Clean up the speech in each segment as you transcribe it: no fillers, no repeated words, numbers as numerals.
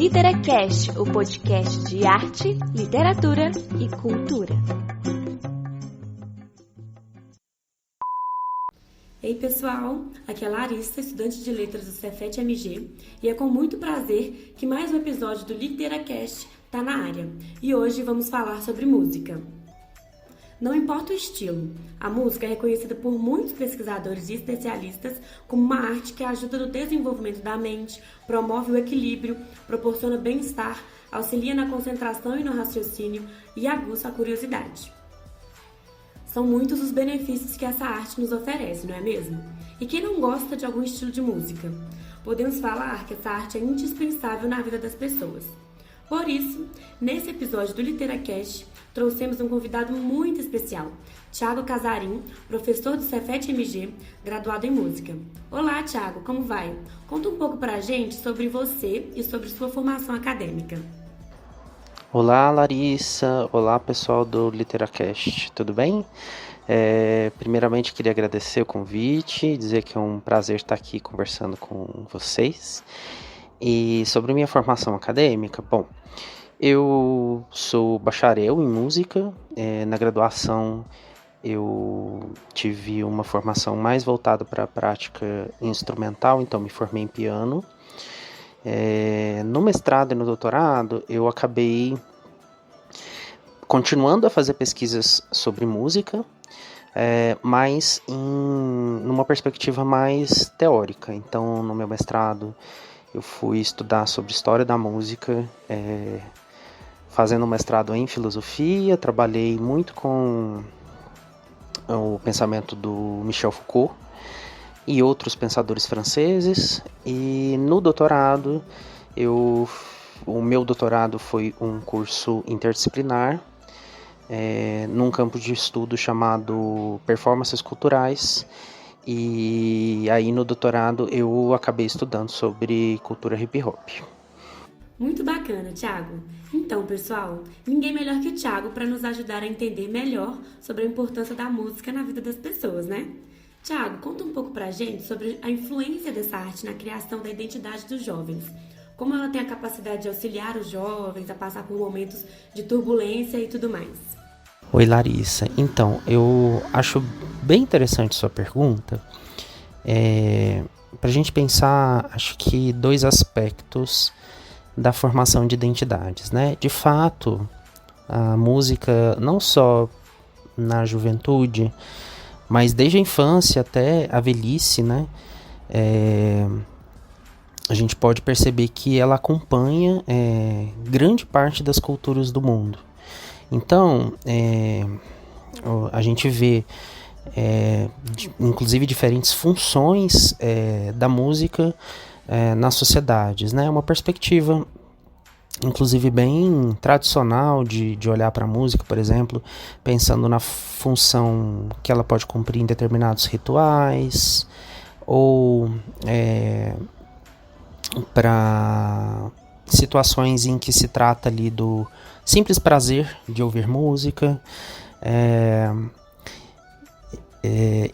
LiteraCast, o podcast de arte, literatura e cultura. Ei pessoal, aqui é a Larissa, estudante de letras do Cefet-MG, e é com muito prazer que mais um episódio do LiteraCast está na área. E hoje vamos falar sobre música. Não importa o estilo, a música é reconhecida por muitos pesquisadores e especialistas como uma arte que ajuda no desenvolvimento da mente, promove o equilíbrio, proporciona bem-estar, auxilia na concentração e no raciocínio e aguça a curiosidade. São muitos os benefícios que essa arte nos oferece, não é mesmo? E quem não gosta de algum estilo de música? Podemos falar que essa arte é indispensável na vida das pessoas. Por isso, nesse episódio do LiteraCast, trouxemos um convidado muito especial, Thiago Casarim, professor do Cefet-MG, graduado em música. Olá, Thiago, como vai? Conta um pouco pra gente sobre você e sobre sua formação acadêmica. Olá, Larissa. Olá, pessoal do LiteraCast. Tudo bem? Primeiramente, queria agradecer o convite, dizer que é um prazer estar aqui conversando com vocês. E sobre minha formação acadêmica, bom, eu sou bacharel em música. Na graduação, eu tive uma formação mais voltada para a prática instrumental, então me formei em piano. No mestrado e no doutorado, eu acabei continuando a fazer pesquisas sobre música, mas numa perspectiva mais teórica. Então, no meu mestrado, eu fui estudar sobre história da música, fazendo um mestrado em filosofia. Trabalhei muito com o pensamento do Michel Foucault e outros pensadores franceses. E no doutorado, o meu doutorado foi um curso interdisciplinar, num campo de estudo chamado Performances Culturais. E aí no doutorado eu acabei estudando sobre cultura hip hop. Muito bacana, Thiago. Então, pessoal, ninguém melhor que o Thiago para nos ajudar a entender melhor sobre a importância da música na vida das pessoas, né? Thiago, conta um pouco pra gente sobre a influência dessa arte na criação da identidade dos jovens. Como ela tem a capacidade de auxiliar os jovens a passar por momentos de turbulência e tudo mais. Oi, Larissa. Então, eu acho bem interessante sua pergunta. Pra gente pensar, acho que dois aspectos da formação de identidades, né? De fato, a música, não só na juventude, mas desde a infância até a velhice, né? A gente pode perceber que ela acompanha grande parte das culturas do mundo. Então, a gente vê, inclusive, diferentes funções da música nas sociedades, né? Uma perspectiva, inclusive, bem tradicional de olhar para a música, por exemplo, pensando na função que ela pode cumprir em determinados rituais, ou para situações em que se trata ali do simples prazer de ouvir música.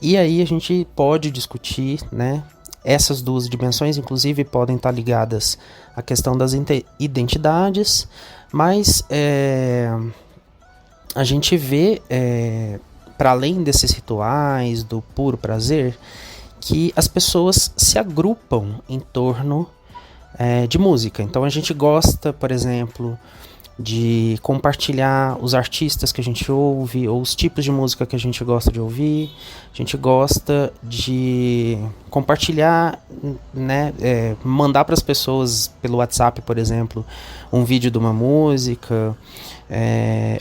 E aí a gente pode discutir, né? Essas duas dimensões, inclusive, podem estar ligadas à questão das identidades, mas a gente vê, para além desses rituais, do puro prazer, que as pessoas se agrupam em torno de música. Então a gente gosta, por exemplo, de compartilhar os artistas que a gente ouve, ou os tipos de música que a gente gosta de ouvir. A gente gosta de compartilhar, né, mandar para as pessoas pelo WhatsApp, por exemplo, um vídeo de uma música,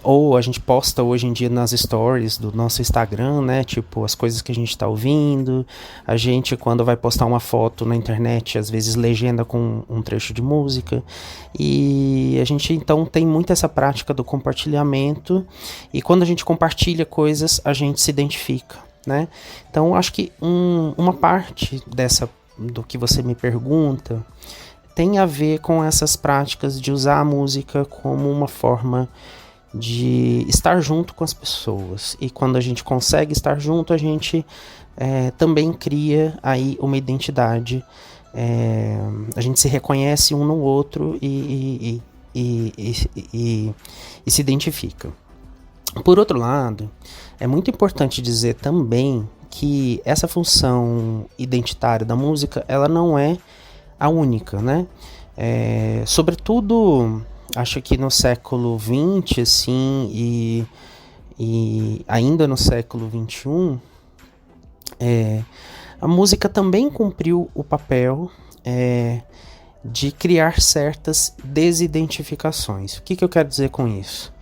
ou a gente posta hoje em dia nas stories do nosso Instagram, né, tipo, as coisas que a gente está ouvindo. A gente, quando vai postar uma foto na internet, às vezes legenda com um trecho de música. E a gente, então, tem muito essa prática do compartilhamento, e quando a gente compartilha coisas, a gente se identifica, né? Então, acho que uma parte do que você me pergunta tem a ver com essas práticas de usar a música como uma forma de estar junto com as pessoas. E quando a gente consegue estar junto, a gente também cria aí uma identidade a gente se reconhece um no outro e se identifica. Por outro lado, é muito importante dizer também que essa função identitária da música, ela não é a única, né? Sobretudo, acho que no século XX, assim, e ainda no século XXI, a música também cumpriu o papel de criar certas desidentificações. O que eu quero dizer com isso?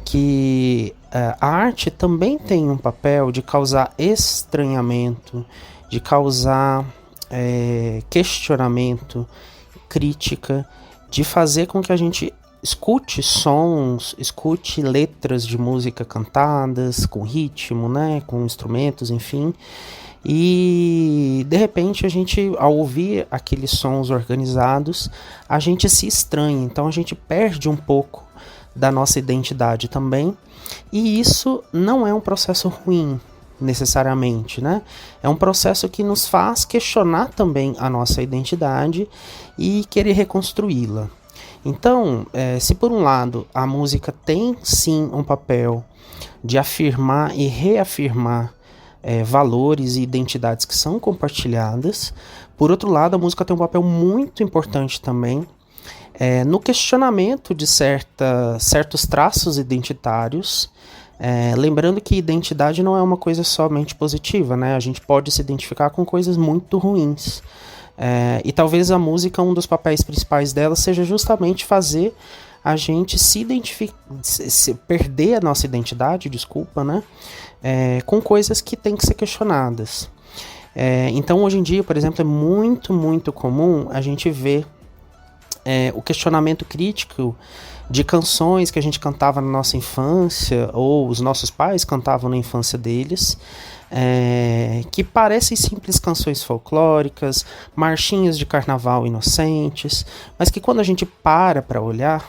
Que a arte também tem um papel de causar estranhamento, de causar questionamento, crítica, de fazer com que a gente escute sons, escute letras de música cantadas, com ritmo, né, com instrumentos, enfim. E de repente a gente, ao ouvir aqueles sons organizados, a gente se estranha, então a gente perde um pouco da nossa identidade também, e isso não é um processo ruim, necessariamente, né? É um processo que nos faz questionar também a nossa identidade e querer reconstruí-la. Então, se por um lado a música tem sim um papel de afirmar e reafirmar valores e identidades que são compartilhadas, por outro lado a música tem um papel muito importante também no questionamento de certos traços identitários, lembrando que identidade não é uma coisa somente positiva, né? A gente pode se identificar com coisas muito ruins. E talvez a música, um dos papéis principais dela seja justamente fazer a gente se identificar, perder a nossa identidade, desculpa, né? Com coisas que têm que ser questionadas. Então, hoje em dia, por exemplo, é muito, muito comum a gente ver o questionamento crítico de canções que a gente cantava na nossa infância, ou os nossos pais cantavam na infância deles, que parecem simples canções folclóricas, marchinhas de carnaval inocentes, mas que quando a gente para olhar,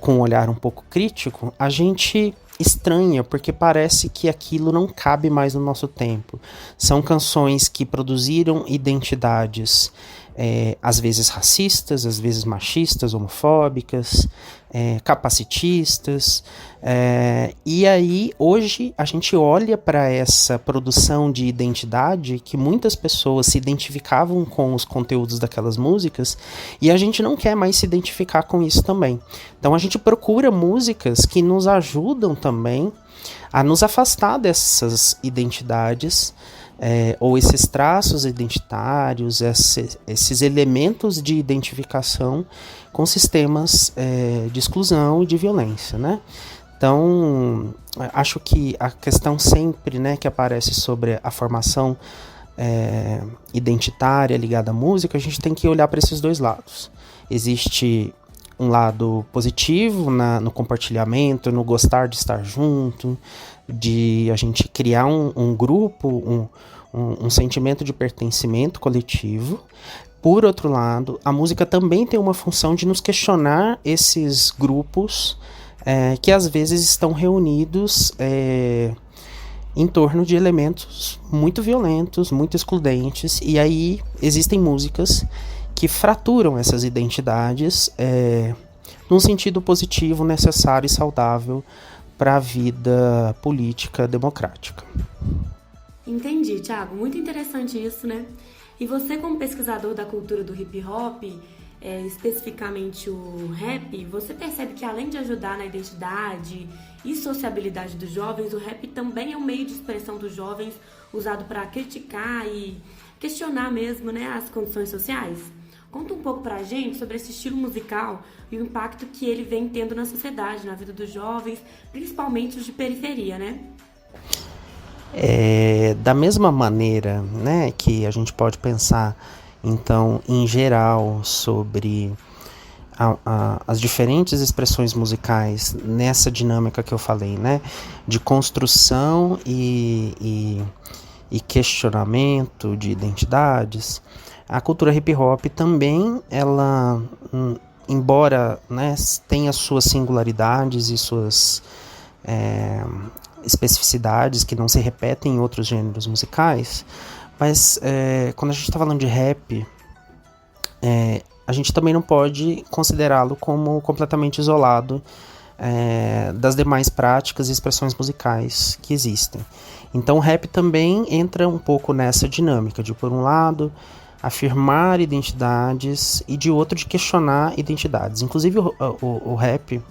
com um olhar um pouco crítico, a gente estranha, porque parece que aquilo não cabe mais no nosso tempo. São canções que produziram identidades às vezes racistas, às vezes machistas, homofóbicas, capacitistas, e aí hoje a gente olha para essa produção de identidade que muitas pessoas se identificavam com os conteúdos daquelas músicas e a gente não quer mais se identificar com isso também. Então a gente procura músicas que nos ajudam também a nos afastar dessas identidades, ou esses traços identitários, esses elementos de identificação com sistemas de exclusão e de violência, né? Então, acho que a questão sempre, né, que aparece sobre a formação identitária ligada à música, a gente tem que olhar para esses dois lados. Existe um lado positivo no compartilhamento, no gostar de estar junto, de a gente criar um grupo, um sentimento de pertencimento coletivo. Por outro lado, a música também tem uma função de nos questionar esses grupos que às vezes estão reunidos em torno de elementos muito violentos, muito excludentes, e aí existem músicas que fraturam essas identidades num sentido positivo, necessário e saudável para a vida política democrática. Entendi, Thiago. Muito interessante isso, né? E você, como pesquisador da cultura do hip hop, especificamente o rap, você percebe que além de ajudar na identidade e sociabilidade dos jovens, o rap também é um meio de expressão dos jovens usado para criticar e questionar mesmo, né, as condições sociais? Conta um pouco pra gente sobre esse estilo musical e o impacto que ele vem tendo na sociedade, na vida dos jovens, principalmente os de periferia, né? Da mesma maneira, né, que a gente pode pensar, então, em geral, sobre as diferentes expressões musicais nessa dinâmica que eu falei, né, de construção e questionamento de identidades, a cultura hip hop também, ela, embora, né, tenha suas singularidades e suas especificidades que não se repetem em outros gêneros musicais, mas quando a gente está falando de rap, a gente também não pode considerá-lo como completamente isolado das demais práticas e expressões musicais que existem. Então o rap também entra um pouco nessa dinâmica de, por um lado, afirmar identidades e de outro, de questionar identidades. Inclusive o rap,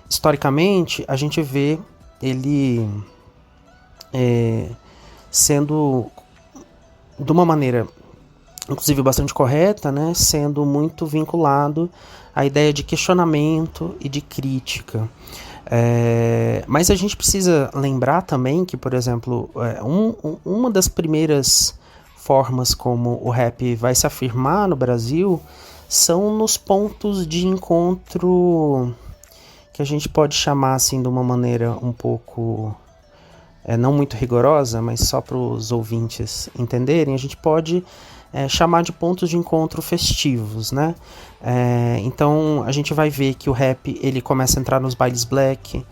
historicamente, a gente vê ele sendo, de uma maneira inclusive bastante correta, né, sendo muito vinculado à ideia de questionamento e de crítica. Mas a gente precisa lembrar também que, por exemplo, uma das primeiras formas como o rap vai se afirmar no Brasil são nos pontos de encontro que a gente pode chamar assim de uma maneira um pouco não muito rigorosa, mas só para os ouvintes entenderem, a gente pode chamar de pontos de encontro festivos, né? Então a gente vai ver que o rap ele começa a entrar nos bailes black,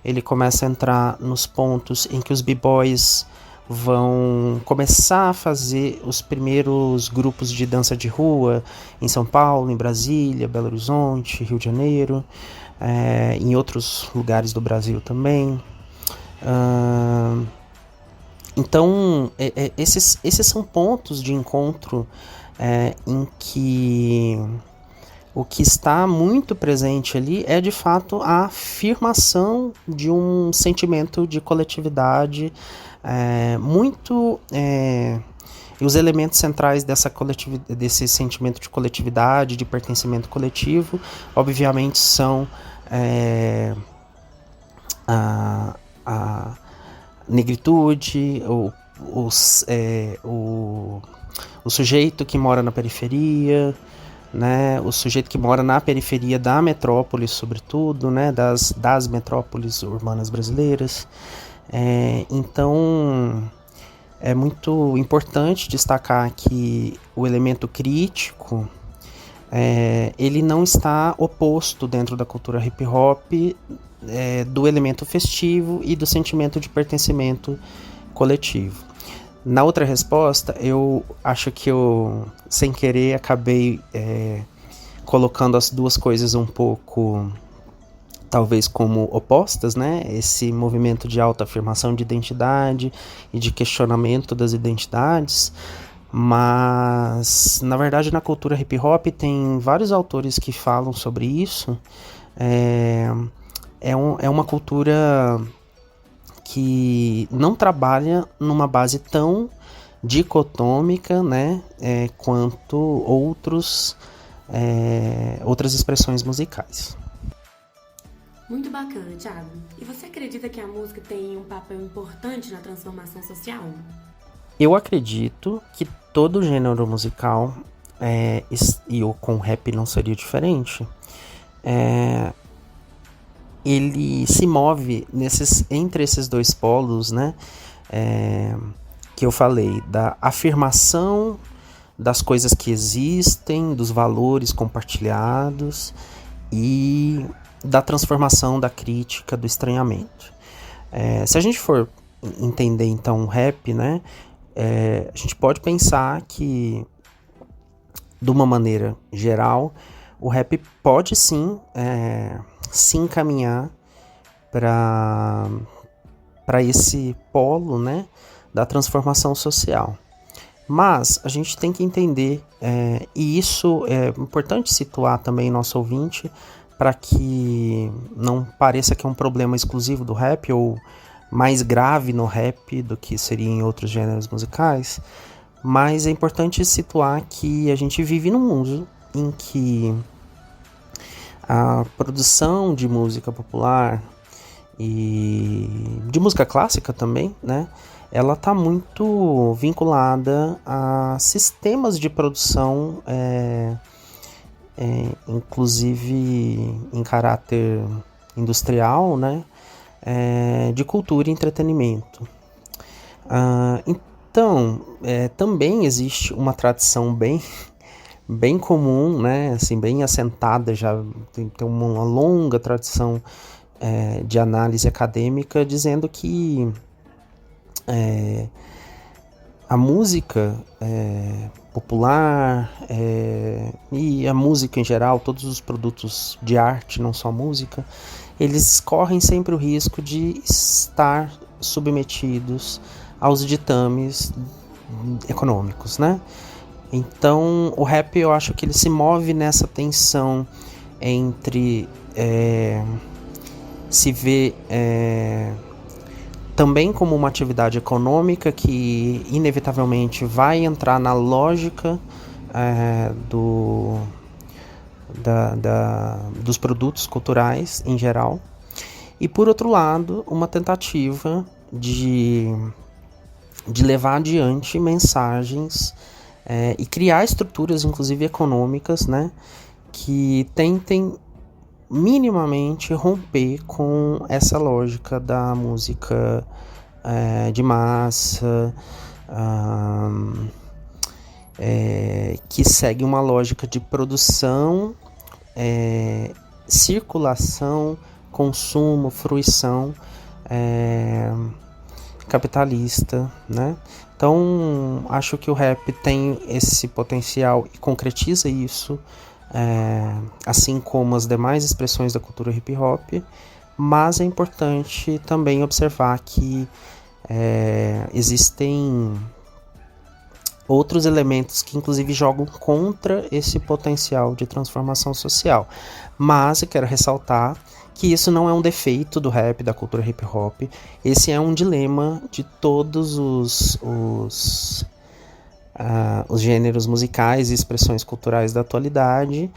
ele começa a entrar nos pontos em que os b-boys vão começar a fazer os primeiros grupos de dança de rua em São Paulo, em Brasília, Belo Horizonte, Rio de Janeiro, em outros lugares do Brasil também. Então, esses são pontos de encontro em que o que está muito presente ali é, de fato, a afirmação de um sentimento de coletividade e os elementos centrais desse sentimento de coletividade, de pertencimento coletivo, obviamente são a negritude, o sujeito que mora na periferia, né, o sujeito que mora na periferia da metrópole, sobretudo, né, das metrópoles urbanas brasileiras. Então, é muito importante destacar que o elemento crítico ele não está oposto dentro da cultura hip hop do elemento festivo e do sentimento de pertencimento coletivo. Na outra resposta, eu acho que eu, sem querer, acabei colocando as duas coisas um pouco, talvez, como opostas, né? Esse movimento de autoafirmação de identidade e de questionamento das identidades. Mas, na verdade, na cultura hip hop tem vários autores que falam sobre isso. É uma cultura que não trabalha numa base tão dicotômica, né, quanto outras expressões musicais. Muito bacana, Thiago. E você acredita que a música tem um papel importante na transformação social? Eu acredito que todo gênero musical, e com rap não seria diferente, ele se move entre esses dois polos, né, que eu falei, da afirmação das coisas que existem, dos valores compartilhados e da transformação da crítica, do estranhamento. Se a gente for entender então o rap, né, a gente pode pensar que, de uma maneira geral, o rap pode sim se encaminhar para esse polo, né, da transformação social. Mas a gente tem que entender, e isso é importante situar também nosso ouvinte, para que não pareça que é um problema exclusivo do rap, ou mais grave no rap do que seria em outros gêneros musicais, mas é importante situar que a gente vive num mundo em que a produção de música popular e de música clássica também, né, ela está muito vinculada a sistemas de produção, inclusive em caráter industrial, né, de cultura e entretenimento. Então, também existe uma tradição bem comum, né, assim, bem assentada, já tem uma longa tradição de análise acadêmica, dizendo que a música popular, e a música em geral, todos os produtos de arte, não só música, eles correm sempre o risco de estar submetidos aos ditames econômicos, né? Então, o rap, eu acho que ele se move nessa tensão entre se ver também como uma atividade econômica que inevitavelmente vai entrar na lógica dos produtos culturais em geral, e por outro lado uma tentativa de levar adiante mensagens e criar estruturas inclusive econômicas, né, que tentem minimamente romper com essa lógica da música de massa, que segue uma lógica de produção, circulação, consumo, fruição capitalista, né? Então, acho que o rap tem esse potencial e concretiza isso, assim como as demais expressões da cultura hip hop, mas é importante também observar que existem outros elementos que inclusive jogam contra esse potencial de transformação social. Mas eu quero ressaltar que isso não é um defeito do rap, da cultura hip hop. Esse é um dilema de todos os gêneros musicais e expressões culturais da atualidade,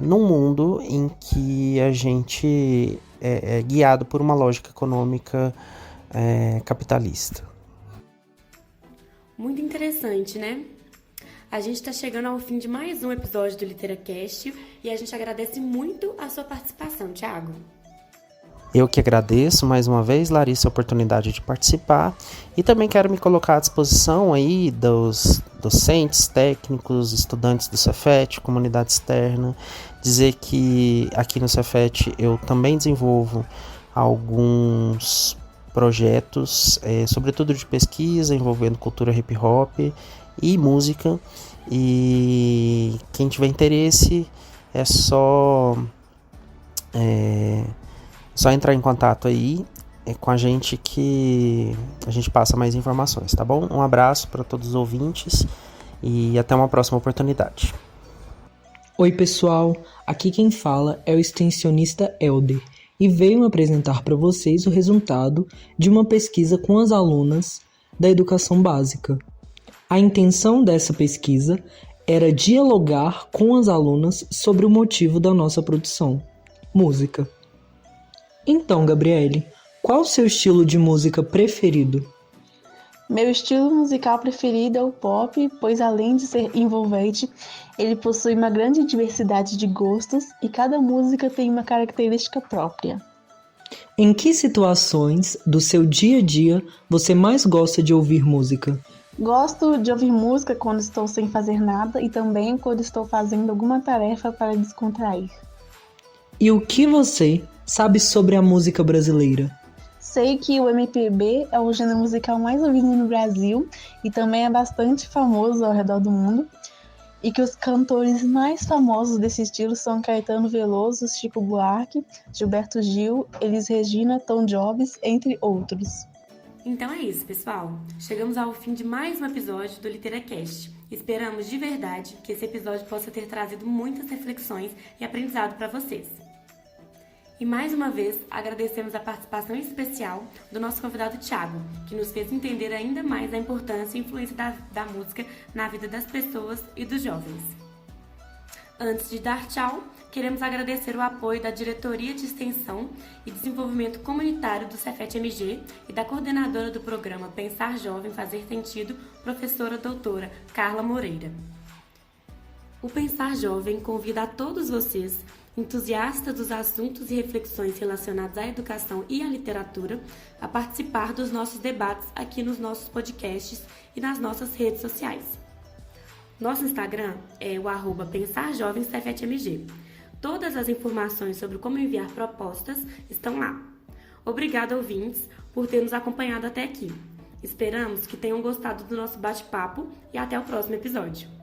num mundo em que a gente é guiado por uma lógica econômica capitalista. Muito interessante, né? A gente está chegando ao fim de mais um episódio do LiteraCast e a gente agradece muito a sua participação, Thiago. Eu que agradeço mais uma vez, Larissa, a oportunidade de participar, e também quero me colocar à disposição aí dos docentes, técnicos, estudantes do Cefet, comunidade externa, dizer que aqui no Cefet eu também desenvolvo alguns projetos, sobretudo de pesquisa, envolvendo cultura hip hop e música, e quem tiver interesse é só entrar em contato aí com a gente que a gente passa mais informações, tá bom? Um abraço para todos os ouvintes e até uma próxima oportunidade. Oi pessoal, aqui quem fala é o extensionista Elder e venho apresentar para vocês o resultado de uma pesquisa com as alunas da educação básica. A intenção dessa pesquisa era dialogar com as alunas sobre o motivo da nossa produção, música. Então, Gabriele, qual o seu estilo de música preferido? Meu estilo musical preferido é o pop, pois além de ser envolvente, ele possui uma grande diversidade de gostos e cada música tem uma característica própria. Em que situações do seu dia a dia você mais gosta de ouvir música? Gosto de ouvir música quando estou sem fazer nada e também quando estou fazendo alguma tarefa para descontrair. E o que você sabe sobre a música brasileira? Sei que o MPB é o gênero musical mais ouvido no Brasil e também é bastante famoso ao redor do mundo, e que os cantores mais famosos desse estilo são Caetano Veloso, Chico Buarque, Gilberto Gil, Elis Regina, Tom Jobs, entre outros. Então é isso, pessoal. Chegamos ao fim de mais um episódio do LiteraCast. Esperamos de verdade que esse episódio possa ter trazido muitas reflexões e aprendizado para vocês. E mais uma vez, agradecemos a participação especial do nosso convidado Thiago, que nos fez entender ainda mais a importância e influência da música na vida das pessoas e dos jovens. Antes de dar tchau, queremos agradecer o apoio da Diretoria de Extensão e Desenvolvimento Comunitário do Cefet-MG e da coordenadora do programa Pensar Jovem Fazer Sentido, professora doutora Carla Moreira. O Pensar Jovem convida a todos vocês, entusiastas dos assuntos e reflexões relacionados à educação e à literatura, a participar dos nossos debates aqui nos nossos podcasts e nas nossas redes sociais. Nosso Instagram é o @PensarJovemCefetMG. Todas as informações sobre como enviar propostas estão lá. Obrigada, ouvintes, por ter nos acompanhado até aqui. Esperamos que tenham gostado do nosso bate-papo e até o próximo episódio.